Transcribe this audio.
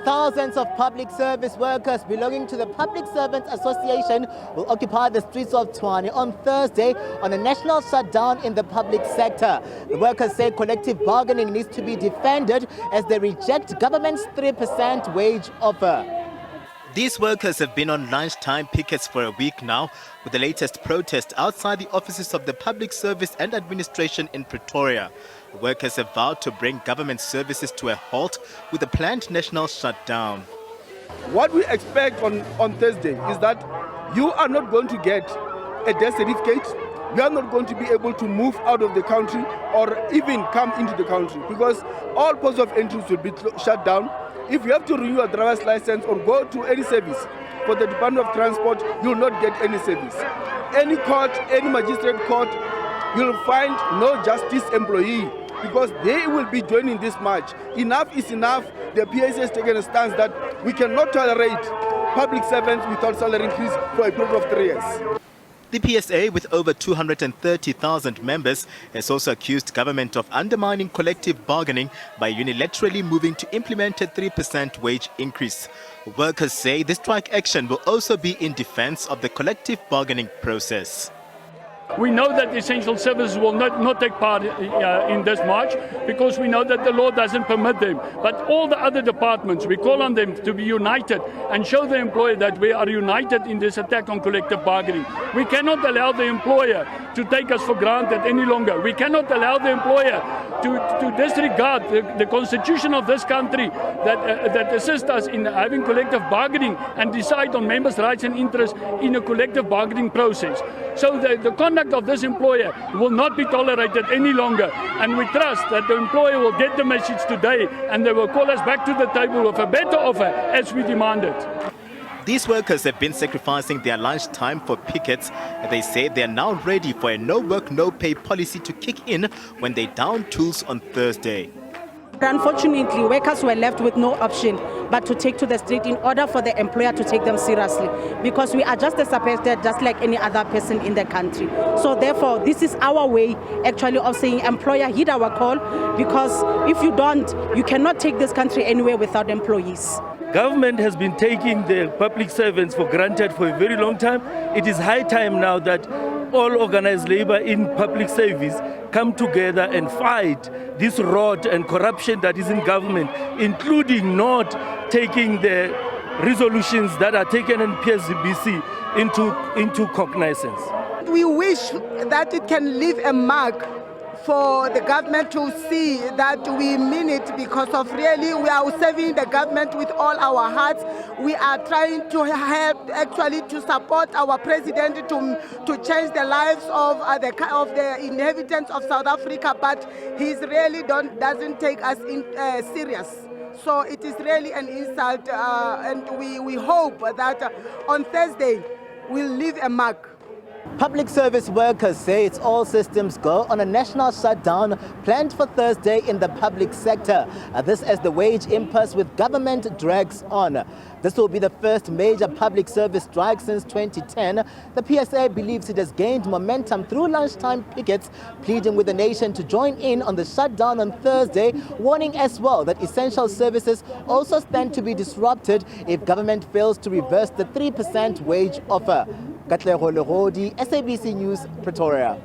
Thousands of public service workers belonging to the Public Servants Association will occupy the streets of Tshwane on Thursday on a national shutdown in the public sector. The workers say collective bargaining needs to be defended as they reject government's 3% wage offer. These workers have been on lunchtime pickets for a week now, with the latest protest outside the offices of the Public Service and Administration in Pretoria. The workers have vowed to bring government services to a halt with a planned national shutdown. What we expect on Thursday is that you are not going to get a death certificate. You are not going to be able to move out of the country or even come into the country because all ports of entry will be shut down. If you have to renew a driver's license or go to any service for the Department of Transport, you will not get any service. Any court, any magistrate court, you will find no justice employee because they will be joining this march. Enough is enough. The PSA has taken a stance that we cannot tolerate public servants without salary increase for a period of 3 years. The PSA, with over 230,000 members, has also accused government of undermining collective bargaining by unilaterally moving to implement a 3% wage increase. Workers say this strike action will also be in defense of the collective bargaining process. We know that essential services will not take part in this march because we know that the law doesn't permit them. But all the other departments, we call on them to be united and show the employer that we are united in this attack on collective bargaining. We cannot allow the employer to take us for granted any longer. We cannot allow the employer to disregard the constitution of this country that assists us in having collective bargaining and decide on members' rights and interests in a collective bargaining process. So the conduct of this employer will not be tolerated any longer, and we trust that the employer will get the message today and they will call us back to the table with a better offer as we demanded. These workers have been sacrificing their lunchtime for pickets, and they say they are now ready for a no-work, no-pay policy to kick in when they down tools on Thursday. Unfortunately, workers were left with no option but to take to the street in order for the employer to take them seriously, because we are just supported just like any other person in the country. So therefore, this is our way actually of saying, employer, heed our call, because if you don't, you cannot take this country anywhere without employees. Government has been taking the public servants for granted for a very long time. It is high time now that all organized labor in public service come together and fight this rot and corruption that is in government, including not taking the resolutions that are taken in SABC into cognizance. We wish that it can leave a mark for the government to see that we mean it, because of really we are serving the government with all our hearts. We are trying to help, actually to support our president to change the lives of the inhabitants of South Africa, but he's really doesn't take us serious. So it is really an insult, and we hope that on Thursday we'll leave a mark. Public service workers say it's all systems go on a national shutdown planned for Thursday in the public sector. This as the wage impasse with government drags on. This will be the first major public service strike since 2010. The PSA believes it has gained momentum through lunchtime pickets, pleading with the nation to join in on the shutdown on Thursday, warning as well that essential services also stand to be disrupted if government fails to reverse the 3% wage offer. Katlego Lerodi, SABC News, Pretoria.